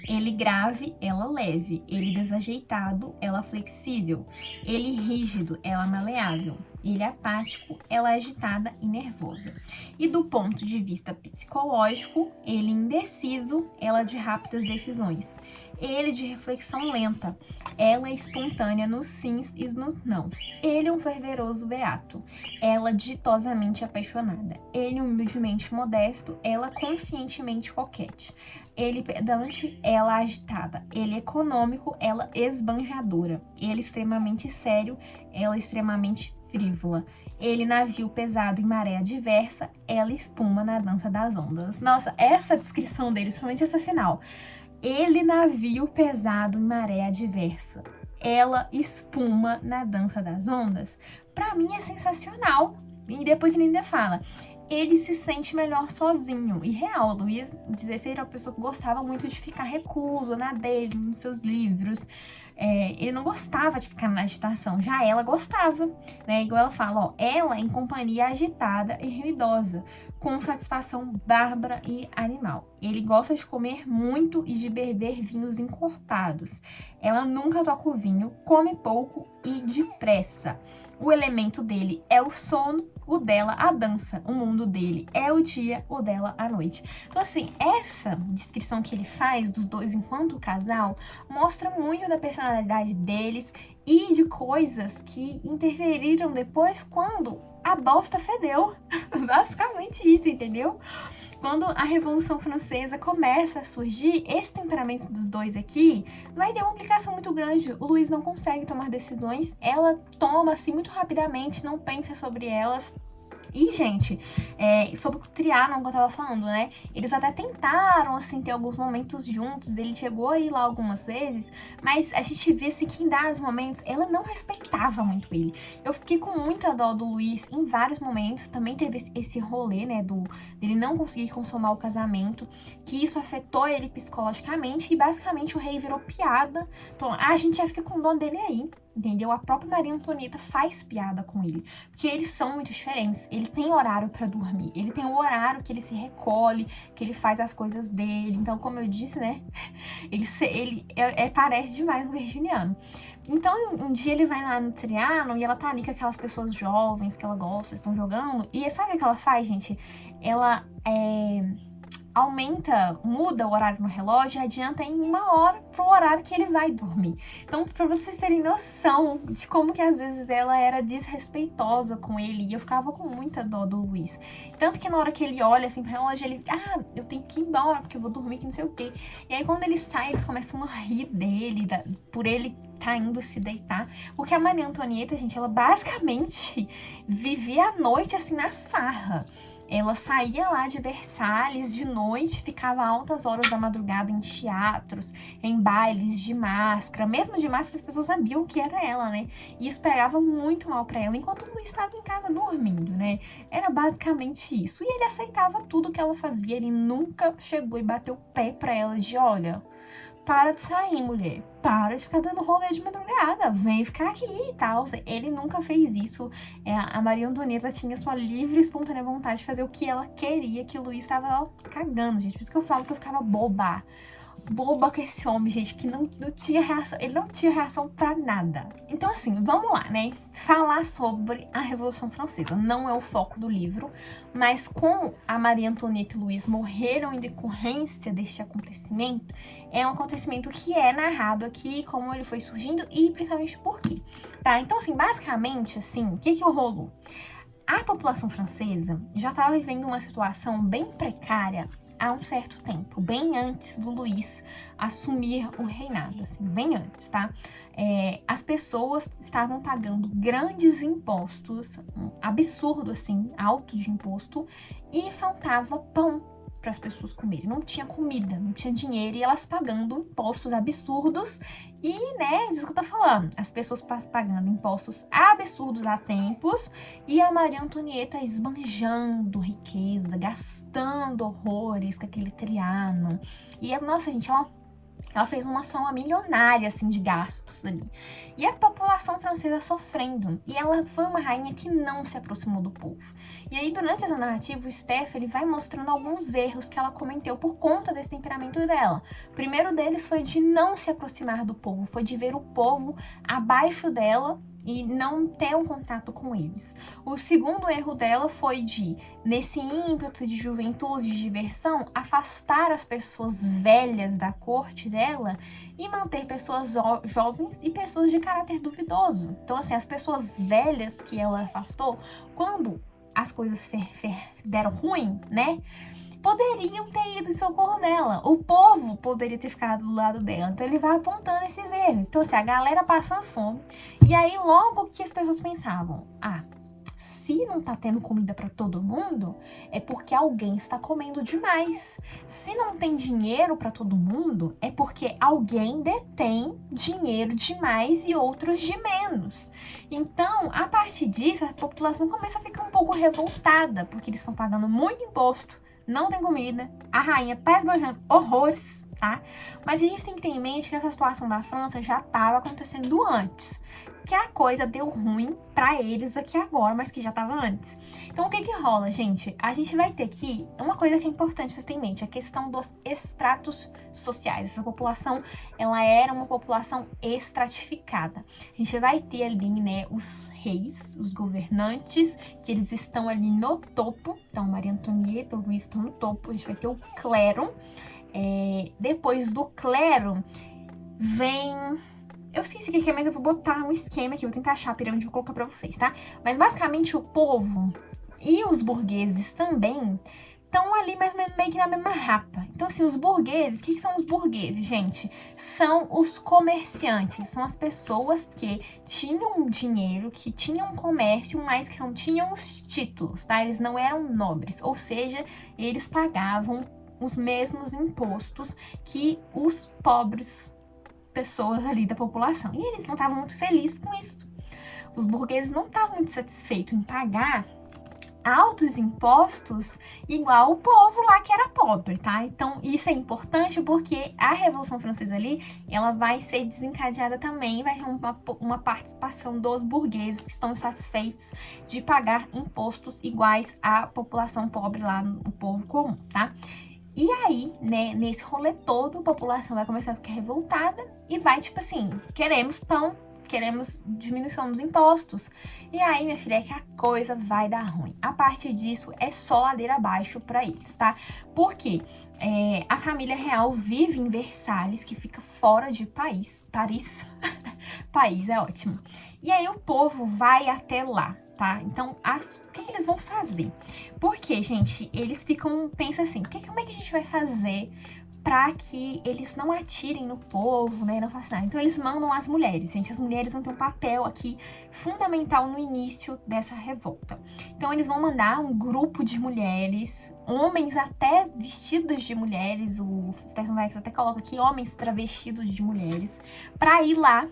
Ele grave, ela leve. Ele desajeitado, ela flexível. Ele rígido, ela maleável. Ele apático, ela agitada e nervosa. E do ponto de vista psicológico, ele indeciso, ela de rápidas decisões. Ele de reflexão lenta, ela espontânea nos sims e nos nãos. Ele um fervoroso beato, ela ditosamente apaixonada. Ele humildemente modesto, ela conscientemente coquete. Ele pedante, ela agitada. Ele econômico, ela esbanjadora. Ele extremamente sério, ela extremamente frívola. Ele navio pesado em maré adversa, ela espuma na dança das ondas. Nossa, essa descrição dele, principalmente essa final. Ele navio pesado em maré adversa, ela espuma na dança das ondas. Pra mim é sensacional. E depois ele ainda fala, ele se sente melhor sozinho. E real, Luís XVI era uma pessoa que gostava muito de ficar recluso na dele, nos seus livros. ele não gostava de ficar na agitação, já ela gostava, né? Igual ela fala, ó, ela em companhia agitada e ruidosa, com satisfação bárbara e animal. Ele gosta de comer muito e de beber vinhos encorpados. Ela nunca toca o vinho, come pouco e depressa. O elemento dele é o sono, o dela a dança. O mundo dele é o dia, o dela a noite. Então, assim, essa descrição que ele faz dos dois enquanto casal mostra muito da personalidade deles e de coisas que interferiram depois quando a bosta fedeu. Basicamente isso, entendeu? Quando a Revolução Francesa começa a surgir, esse temperamento dos dois aqui vai ter uma implicação muito grande. O Luís não consegue tomar decisões, ela toma assim muito rapidamente, não pensa sobre elas. E, gente, sobre o Trianon que eu tava falando, né? Eles até tentaram, assim, ter alguns momentos juntos. Ele chegou a ir lá algumas vezes, mas a gente vê, assim, que em dados momentos ela não respeitava muito ele. Eu fiquei com muita dó do Luís em vários momentos. Também teve esse rolê, né, dele não conseguir consumar o casamento, que isso afetou ele psicologicamente e, basicamente, o rei virou piada. Então, a gente já fica com dó dele aí. Entendeu? A própria Maria Antonieta faz piada com ele, porque eles são muito diferentes. Ele tem horário pra dormir, ele tem um horário que ele se recolhe, que ele faz as coisas dele. Então, como eu disse, né, ele parece demais um virginiano. Então, um dia ele vai lá no Trianon e ela tá ali com aquelas pessoas jovens que ela gosta, estão jogando. E sabe o que ela faz, gente? Ela muda o horário no relógio e adianta em 1 hora pro horário que ele vai dormir. Então, pra vocês terem noção de como que às vezes ela era desrespeitosa com ele, e eu ficava com muita dó do Luís. Tanto que na hora que ele olha assim pro relógio, ele, eu tenho que ir embora, porque eu vou dormir que não sei o quê. E aí quando ele sai, eles começam a rir dele, por ele tá indo se deitar, porque a Maria Antonieta, gente, ela basicamente vivia a noite assim na farra. Ela saía lá de Versalhes de noite, ficava altas horas da madrugada em teatros, em bailes de máscara. Mesmo de máscara, as pessoas sabiam que era ela, né? E isso pegava muito mal pra ela, enquanto o Luís estava em casa dormindo, né? Era basicamente isso. E ele aceitava tudo que ela fazia, ele nunca chegou e bateu o pé pra ela de, olha, para de sair, mulher. Para de ficar dando rolê de madrugada. Vem ficar aqui e tal. Ele nunca fez isso. A Maria Antonieta tinha sua livre e espontânea vontade de fazer o que ela queria, que o Luís estava cagando, gente. Por isso que eu falo que eu ficava boba com esse homem, gente, que não tinha reação. Ele não tinha reação pra nada. Então, assim, vamos lá, né? Falar sobre a Revolução Francesa. Não é o foco do livro, mas como a Maria Antonieta e Luís morreram em decorrência deste acontecimento, é um acontecimento que é narrado aqui, como ele foi surgindo e principalmente por quê, tá? Então, assim, basicamente, assim, o que rolou? A população francesa já estava vivendo uma situação bem precária há um certo tempo, bem antes do Luís assumir o reinado, assim, bem antes, tá? As pessoas estavam pagando grandes impostos, um absurdo, assim, alto de imposto, e faltava pão para as pessoas comerem. Não tinha comida, não tinha dinheiro, e elas pagando impostos absurdos. E, né, disso que eu tô falando, as pessoas pagando impostos absurdos há tempos, e a Maria Antonieta esbanjando riqueza, gastando horrores com aquele Trianon. E, nossa, gente, ela fez uma soma milionária, assim, de gastos ali. E a população francesa sofrendo. E ela foi uma rainha que não se aproximou do povo. E aí, durante essa narrativa, o Steph, ele vai mostrando alguns erros que ela cometeu por conta desse temperamento dela. O primeiro deles foi de não se aproximar do povo, foi de ver o povo abaixo dela e não ter um contato com eles. O segundo erro dela foi de, nesse ímpeto de juventude, de diversão, afastar as pessoas velhas da corte dela e manter pessoas jovens e pessoas de caráter duvidoso. Então, assim, as pessoas velhas que ela afastou, quando as coisas deram ruim, né? Poderiam ter ido em socorro dela. O povo poderia ter ficado do lado dela. Então ele vai apontando esses erros. Então, assim, a galera passando fome. E aí, logo que as pessoas pensavam, se não tá tendo comida pra todo mundo, é porque alguém está comendo demais. Se não tem dinheiro pra todo mundo, é porque alguém detém dinheiro demais e outros de menos. Então, a partir disso, a população começa a ficar um pouco revoltada, porque eles estão pagando muito imposto, não tem comida, a rainha tá esbanjando horrores, tá? Mas a gente tem que ter em mente que essa situação da França já estava acontecendo antes. Que a coisa deu ruim pra eles aqui agora, mas que já tava antes. Então, o que que rola, gente? A gente vai ter aqui uma coisa que é importante você ter em mente, a questão dos estratos sociais. Essa população, ela era uma população estratificada. A gente vai ter ali, né, os reis, os governantes, que eles estão ali no topo. Então, Maria Antonieta, o Luís estão no topo. A gente vai ter o clero. Depois do clero, vem... Eu esqueci o que é, mas eu vou botar um esquema aqui, vou tentar achar a pirâmide e vou colocar pra vocês, tá? Mas basicamente o povo e os burgueses também estão ali mais ou menos meio que na mesma rapa. Então, assim, os burgueses, o que são os burgueses, gente? São os comerciantes, são as pessoas que tinham dinheiro, que tinham comércio, mas que não tinham os títulos, tá? Eles não eram nobres, ou seja, eles pagavam os mesmos impostos que os pobres pessoas ali da população. E eles não estavam muito felizes com isso. Os burgueses não estavam muito satisfeitos em pagar altos impostos igual o povo lá que era pobre, tá? Então, isso é importante porque a Revolução Francesa ali, ela vai ser desencadeada também, vai ter uma participação dos burgueses que estão satisfeitos de pagar impostos iguais à população pobre lá, o povo comum, tá? E aí, né, nesse rolê todo, a população vai começar a ficar revoltada e vai, tipo assim, queremos pão, queremos diminuição dos impostos. E aí, minha filha, é que a coisa vai dar ruim. A partir disso, é só ladeira abaixo pra eles, tá? Porque a família real vive em Versalhes, que fica fora de Paris. País é ótimo. E aí, o povo vai até lá, tá? Então, o que eles vão fazer? Porque, gente, eles pensam assim, como é que a gente vai fazer pra que eles não atirem no povo, né, não façam nada. Então, eles mandam as mulheres, gente. As mulheres vão ter um papel aqui fundamental no início dessa revolta. Então, eles vão mandar um grupo de mulheres, homens até vestidos de mulheres, o Stefan Wex até coloca aqui, homens travestidos de mulheres, pra ir lá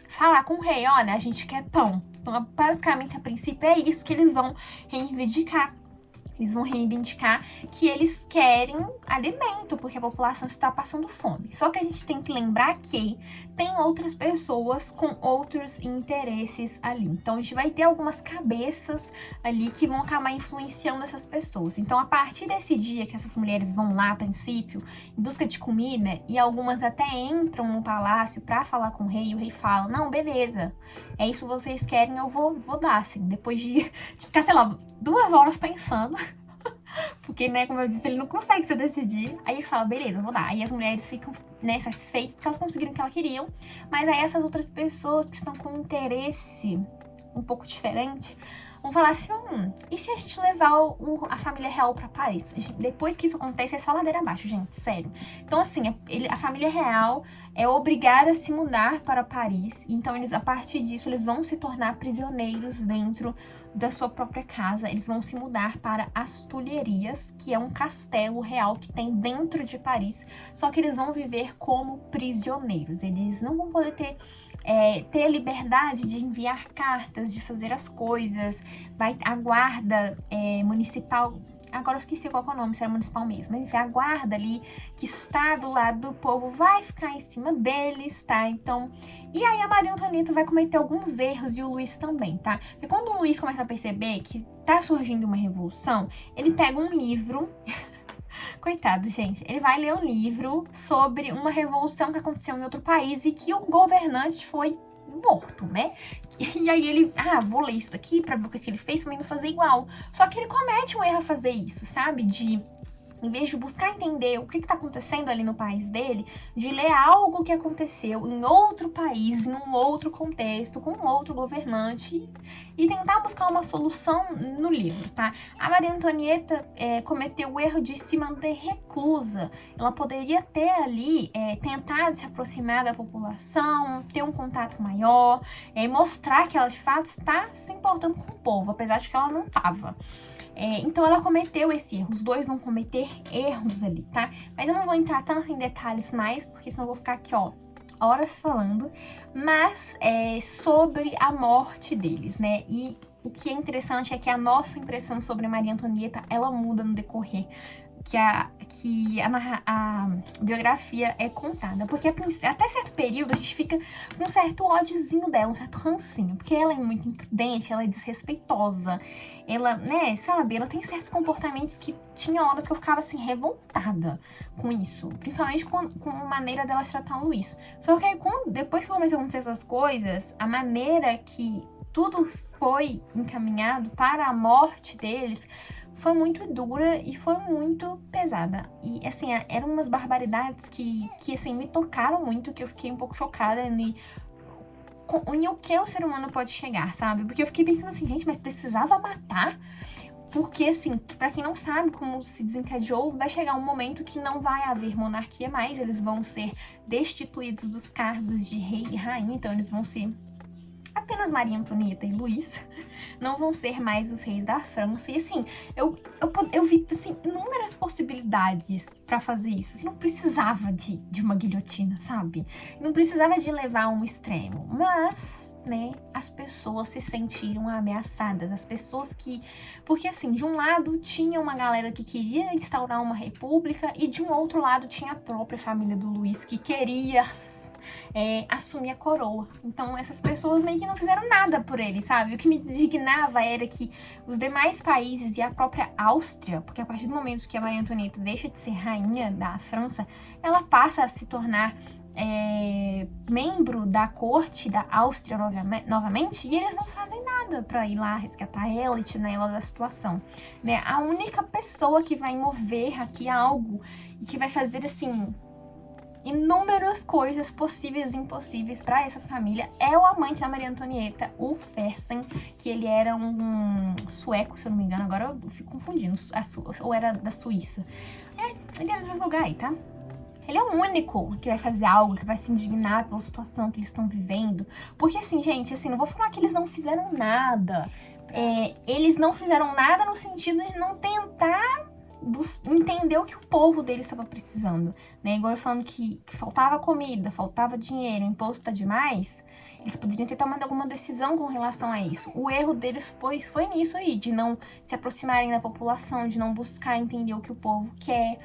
falar com o rei, olha, a gente quer pão. Então, basicamente, a princípio, é isso que eles vão reivindicar. Eles vão reivindicar que eles querem alimento, porque a população está passando fome. Só que a gente tem que lembrar que tem outras pessoas com outros interesses ali. Então, a gente vai ter algumas cabeças ali que vão acabar influenciando essas pessoas. Então, a partir desse dia que essas mulheres vão lá, a princípio, em busca de comida, e algumas até entram no palácio para falar com o rei, e o rei fala, não, beleza, é isso que vocês querem, eu vou dar, assim. Depois de ficar, sei lá, 2 horas pensando, porque, né, como eu disse, ele não consegue se decidir. Aí ele fala, beleza, eu vou dar. Aí as mulheres ficam, né, satisfeitas que elas conseguiram o que elas queriam. Mas aí essas outras pessoas que estão com um interesse um pouco diferente vão falar assim, e se a gente levar a família real pra Paris? Depois que isso acontece, é só ladeira abaixo, gente, sério. Então, assim, a família real é obrigada a se mudar para Paris. Então, a partir disso, eles vão se tornar prisioneiros dentro da sua própria casa. Eles vão se mudar para as Tulherias, que é um castelo real que tem dentro de Paris. Só que eles vão viver como prisioneiros. Eles não vão poder ter a liberdade de enviar cartas, de fazer as coisas. A guarda municipal, agora eu esqueci qual que é o nome, se era municipal mesmo, mas enfim, a guarda ali que está do lado do povo vai ficar em cima deles, tá? Então, e aí a Maria Antonieta vai cometer alguns erros e o Luís também, tá? E quando o Luís começa a perceber que tá surgindo uma revolução, ele pega um livro... Coitado, gente. Ele vai ler um livro sobre uma revolução que aconteceu em outro país e que o governante foi morto, né? E aí ele, vou ler isso daqui pra ver o que ele fez, pra mim não fazer igual. Só que ele comete um erro a fazer isso, sabe? Em vez de buscar entender o que tá acontecendo ali no país dele, de ler algo que aconteceu em outro país, em um outro contexto, com um outro governante, e tentar buscar uma solução no livro, tá? A Maria Antonieta cometeu o erro de se manter reclusa. Ela poderia ter ali tentado se aproximar da população, ter um contato maior, mostrar que ela de fato está se importando com o povo, apesar de que ela não estava. Então ela cometeu esse erro, os dois vão cometer erros ali, tá? Mas eu não vou entrar tanto em detalhes mais, porque senão eu vou ficar aqui, ó, horas falando. Mas sobre a morte deles, né? E o que é interessante é que a nossa impressão sobre Maria Antonieta, ela muda no decorrer. Que a biografia é contada. Porque até certo período a gente fica com um certo ódiozinho dela, um certo rancinho. Porque ela é muito imprudente, ela é desrespeitosa. Ela, né, sabe, ela tem certos comportamentos que tinha horas que eu ficava, assim, revoltada com isso. Principalmente com a maneira dela tratar o Luiz. Só que aí, depois que começou a acontecer essas coisas, a maneira que tudo foi encaminhado para a morte deles foi muito dura e foi muito pesada. E, assim, eram umas barbaridades que assim, me tocaram muito, que eu fiquei um pouco chocada em o que o ser humano pode chegar, sabe? Porque eu fiquei pensando assim, gente, mas precisava matar? Porque, assim, pra quem não sabe como se desencadeou, vai chegar um momento que não vai haver monarquia mais, eles vão ser destituídos dos cargos de rei e rainha, então eles vão ser apenas Maria Antonieta e Luís, não vão ser mais os reis da França. E assim, eu vi assim, inúmeras possibilidades pra fazer isso, que não precisava de uma guilhotina, sabe? Não precisava de levar a um extremo, mas, né, as pessoas se sentiram ameaçadas, as pessoas que... Porque assim, de um lado tinha uma galera que queria instaurar uma república e de um outro lado tinha a própria família do Luís que queria assumir a coroa. Então essas pessoas meio que não fizeram nada por ele, sabe? O que me indignava era que os demais países e a própria Áustria, porque a partir do momento que a Maria Antonieta deixa de ser rainha da França, ela passa a se tornar membro da corte da Áustria novamente, e eles não fazem nada pra ir lá resgatar ela e tirar ela da situação, né? A única pessoa que vai mover aqui algo e que vai fazer, assim, inúmeras coisas possíveis e impossíveis para essa família é o amante da Maria Antonieta, o Fersen, que ele era um sueco, se eu não me engano, agora eu fico confundindo, ou era da Suíça. Ele era de outro lugar aí, tá? Ele é o único que vai fazer algo, que vai se indignar pela situação que eles estão vivendo. Porque assim, gente, assim, não vou falar que eles não fizeram nada. Eles não fizeram nada no sentido de não tentar entender o que o povo deles estava precisando, né? Igual falando que faltava comida, faltava dinheiro, o imposto tá demais, eles poderiam ter tomado alguma decisão com relação a isso. O erro deles foi nisso aí, de não se aproximarem da população, de não buscar entender o que o povo quer.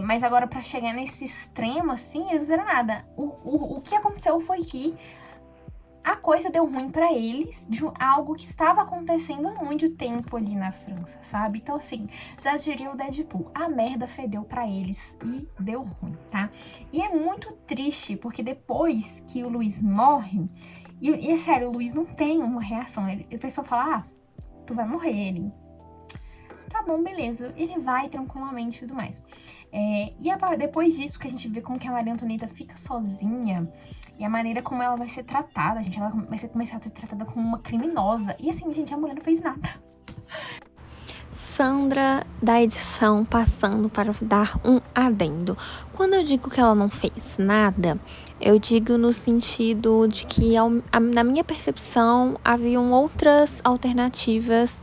Mas agora, pra chegar nesse extremo, assim, eles não fizeram nada. O que aconteceu foi que a coisa deu ruim pra eles de algo que estava acontecendo há muito tempo ali na França, sabe? Então, assim, já diria o Deadpool, a merda fedeu pra eles e deu ruim, tá? E é muito triste, porque depois que o Luís morre, e é sério, o Luís não tem uma reação. A pessoa fala, tu vai morrer, ele... Tá bom, beleza. Ele vai tranquilamente e tudo mais. Depois disso, que a gente vê como que a Maria Antonieta fica sozinha e a maneira como ela vai ser tratada, gente, ela vai começar a ser tratada como uma criminosa. E assim, gente, a mulher não fez nada. Sandra, da edição, passando para dar um adendo. Quando eu digo que ela não fez nada, eu digo no sentido de que, na minha percepção, haviam outras alternativas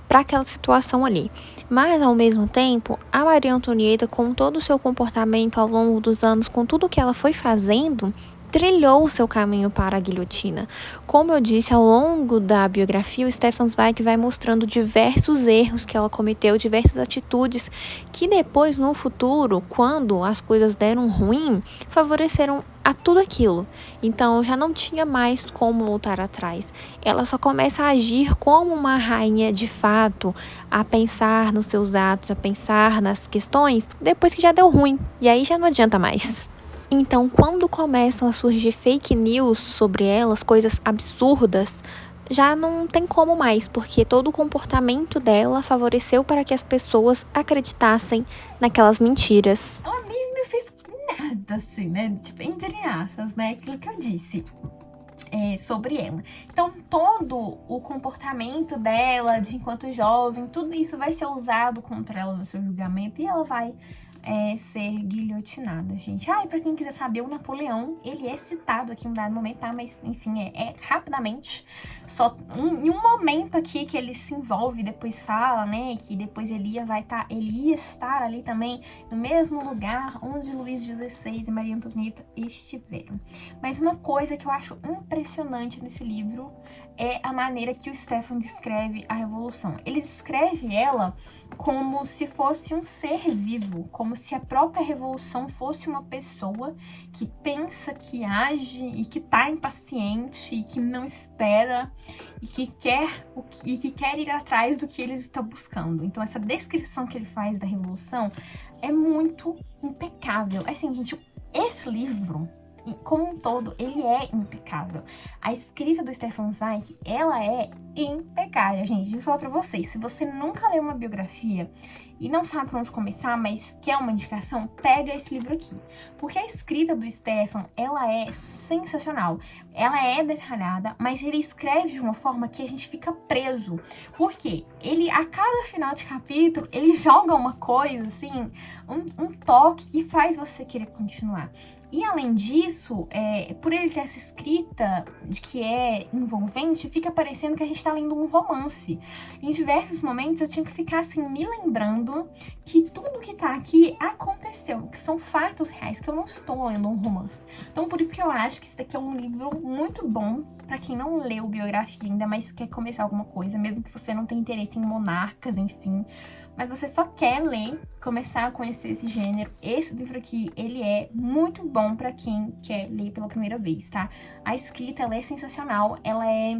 para aquela situação ali. Mas, ao mesmo tempo, a Maria Antonieta, com todo o seu comportamento ao longo dos anos, com tudo que ela foi fazendo, trilhou o seu caminho para a guilhotina. Como eu disse, ao longo da biografia, o Stefan Zweig vai mostrando diversos erros que ela cometeu, diversas atitudes que depois, no futuro, quando as coisas deram ruim, favoreceram a tudo aquilo. Então, já não tinha mais como voltar atrás. Ela só começa a agir como uma rainha de fato, a pensar nos seus atos, a pensar nas questões, depois que já deu ruim. E aí já não adianta mais. Então, quando começam a surgir fake news sobre elas, coisas absurdas, já não tem como mais, porque todo o comportamento dela favoreceu para que as pessoas acreditassem naquelas mentiras. Ela mesmo não fez nada, assim, né? Tipo, entre aspas, né? Aquilo que eu disse sobre ela. Então, todo o comportamento dela, de enquanto jovem, tudo isso vai ser usado contra ela no seu julgamento e ela vai ser guilhotinada, gente. E pra quem quiser saber, o Napoleão, ele é citado aqui em um dado momento, tá? Mas, enfim, rapidamente. Só em um momento aqui que ele se envolve, depois fala, né? Que depois ele ia estar ali também, no mesmo lugar onde Luís XVI e Maria Antonieta estiveram. Mas uma coisa que eu acho impressionante nesse livro é a maneira que o Stefan descreve a Revolução. Ele descreve ela como se fosse um ser vivo, como se a própria revolução fosse uma pessoa que pensa, que age e que tá impaciente e que não espera e que quer ir atrás do que eles estão buscando. Então essa descrição que ele faz da revolução é muito impecável. Assim, gente, esse livro, como um todo, ele é impecável. A escrita do Stefan Zweig, ela é impecável, gente. Vou falar pra vocês, se você nunca leu uma biografia e não sabe por onde começar, mas quer uma indicação, pega esse livro aqui. Porque a escrita do Stefan, ela é sensacional. Ela é detalhada, mas ele escreve de uma forma que a gente fica preso. Por quê? Ele, a cada final de capítulo, ele joga uma coisa, assim, um toque que faz você querer continuar. E além disso, por ele ter essa escrita de que é envolvente, fica parecendo que a gente tá lendo um romance. Em diversos momentos eu tinha que ficar assim, me lembrando que tudo que tá aqui aconteceu, que são fatos reais, que eu não estou lendo um romance. Então por isso que eu acho que esse daqui é um livro muito bom pra quem não leu biografia ainda, mas quer começar alguma coisa, mesmo que você não tenha interesse em monarcas, enfim. Mas você só quer ler, começar a conhecer esse gênero. Esse livro aqui, ele é muito bom pra quem quer ler pela primeira vez, tá? A escrita, ela é sensacional, ela é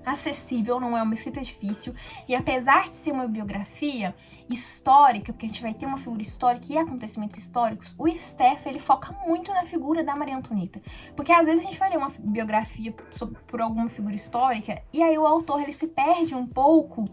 acessível, não é uma escrita difícil. E apesar de ser uma biografia histórica, porque a gente vai ter uma figura histórica e acontecimentos históricos, o Stefan, ele foca muito na figura da Maria Antonieta. Porque às vezes a gente vai ler uma biografia por alguma figura histórica, e aí o autor, ele se perde um pouco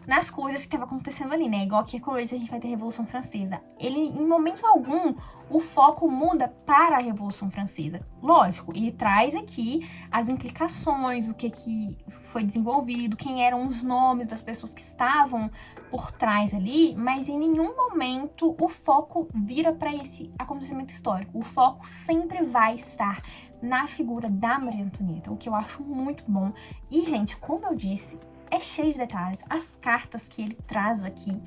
nas coisas que estavam acontecendo ali, né? Igual aqui quando a gente vai ter a Revolução Francesa. Ele, em momento algum, o foco muda para a Revolução Francesa. Lógico, ele traz aqui as implicações, o que foi desenvolvido, quem eram os nomes das pessoas que estavam por trás ali, mas em nenhum momento o foco vira para esse acontecimento histórico. O foco sempre vai estar na figura da Maria Antonieta, o que eu acho muito bom. E, gente, como eu disse, é cheio de detalhes. As cartas que ele traz aqui,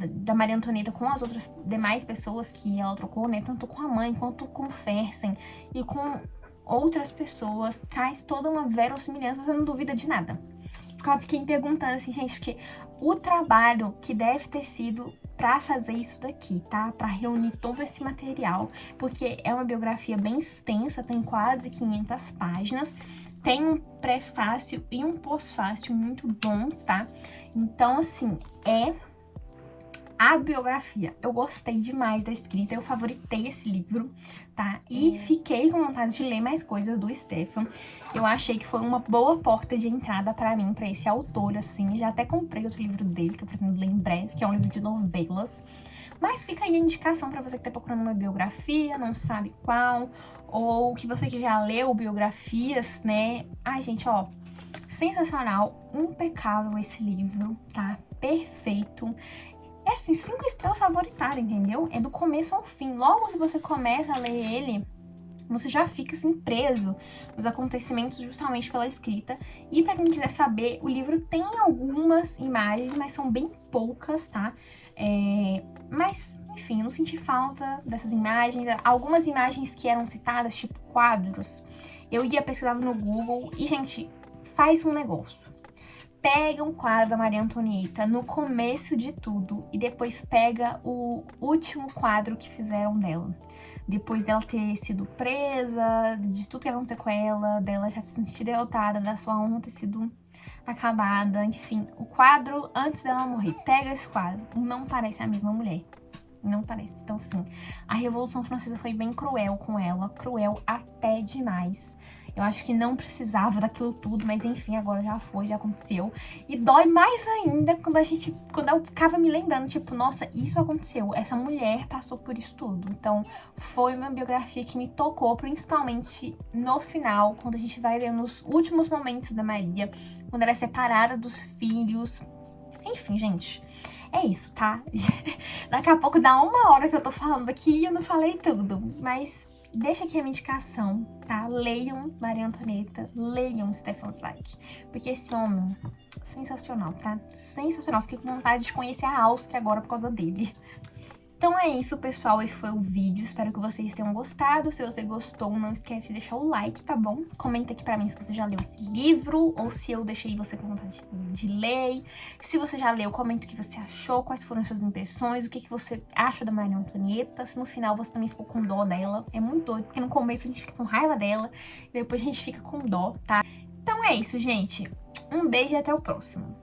da Maria Antonieta com as outras demais pessoas que ela trocou, né? Tanto com a mãe, quanto com o Fersen e com outras pessoas, traz toda uma verossimilhança, você não duvida de nada. Fiquei me perguntando assim, gente, porque o trabalho que deve ter sido pra fazer isso daqui, tá? Pra reunir todo esse material, porque é uma biografia bem extensa, tem quase 500 páginas, tem um prefácio e um pós-fácio muito bons, tá? Então, assim, é a biografia. Eu gostei demais da escrita, eu favoritei esse livro, tá? E fiquei com vontade de ler mais coisas do Stefan. Eu achei que foi uma boa porta de entrada pra mim, pra esse autor, assim. Já até comprei outro livro dele, que eu pretendo ler em breve, que é um livro de novelas. Mas fica aí a indicação pra você que tá procurando uma biografia, não sabe qual, ou que você que já leu biografias, né? Ai, gente, ó, sensacional, impecável esse livro, tá? Perfeito. É assim, 5 estrelas favoritada, entendeu? É do começo ao fim. Logo que você começa a ler ele, você já fica assim preso nos acontecimentos justamente pela escrita. E pra quem quiser saber, o livro tem algumas imagens, mas são bem poucas, tá? Mas, enfim, eu não senti falta dessas imagens. Algumas imagens que eram citadas, tipo quadros, eu ia pesquisar no Google e, gente, faz um negócio. Pega um quadro da Maria Antonieta no começo de tudo e depois pega o último quadro que fizeram dela. Depois dela ter sido presa, de tudo que aconteceu com ela, dela já se sentir derrotada, da sua honra ter sido acabada, enfim. O quadro antes dela morrer. Pega esse quadro. Não parece a mesma mulher. Não parece. Então, sim, a Revolução Francesa foi bem cruel com ela. Cruel até demais. Eu acho que não precisava daquilo tudo, mas enfim, agora já foi, já aconteceu. E dói mais ainda quando eu ficava me lembrando, tipo, nossa, isso aconteceu, essa mulher passou por isso tudo. Então, foi uma biografia que me tocou, principalmente no final, quando a gente vai ver nos últimos momentos da Maria, quando ela é separada dos filhos. Enfim, gente, é isso, tá? Daqui a pouco dá 1 hora que eu tô falando aqui e eu não falei tudo, mas deixa aqui a minha indicação, tá? Leiam Maria Antonieta, leiam Stefan Zweig, porque esse homem, sensacional, tá? Sensacional, fiquei com vontade de conhecer a Áustria agora por causa dele. Então é isso, pessoal, esse foi o vídeo, espero que vocês tenham gostado. Se você gostou, não esquece de deixar o like, tá bom? Comenta aqui pra mim se você já leu esse livro ou se eu deixei você com vontade de de ler. Se você já leu, comenta o que você achou, quais foram as suas impressões, o que você acha da Maria Antonieta, se no final você também ficou com dó dela. É muito doido, porque no começo a gente fica com raiva dela, depois a gente fica com dó, tá? Então é isso, gente. Um beijo e até o próximo.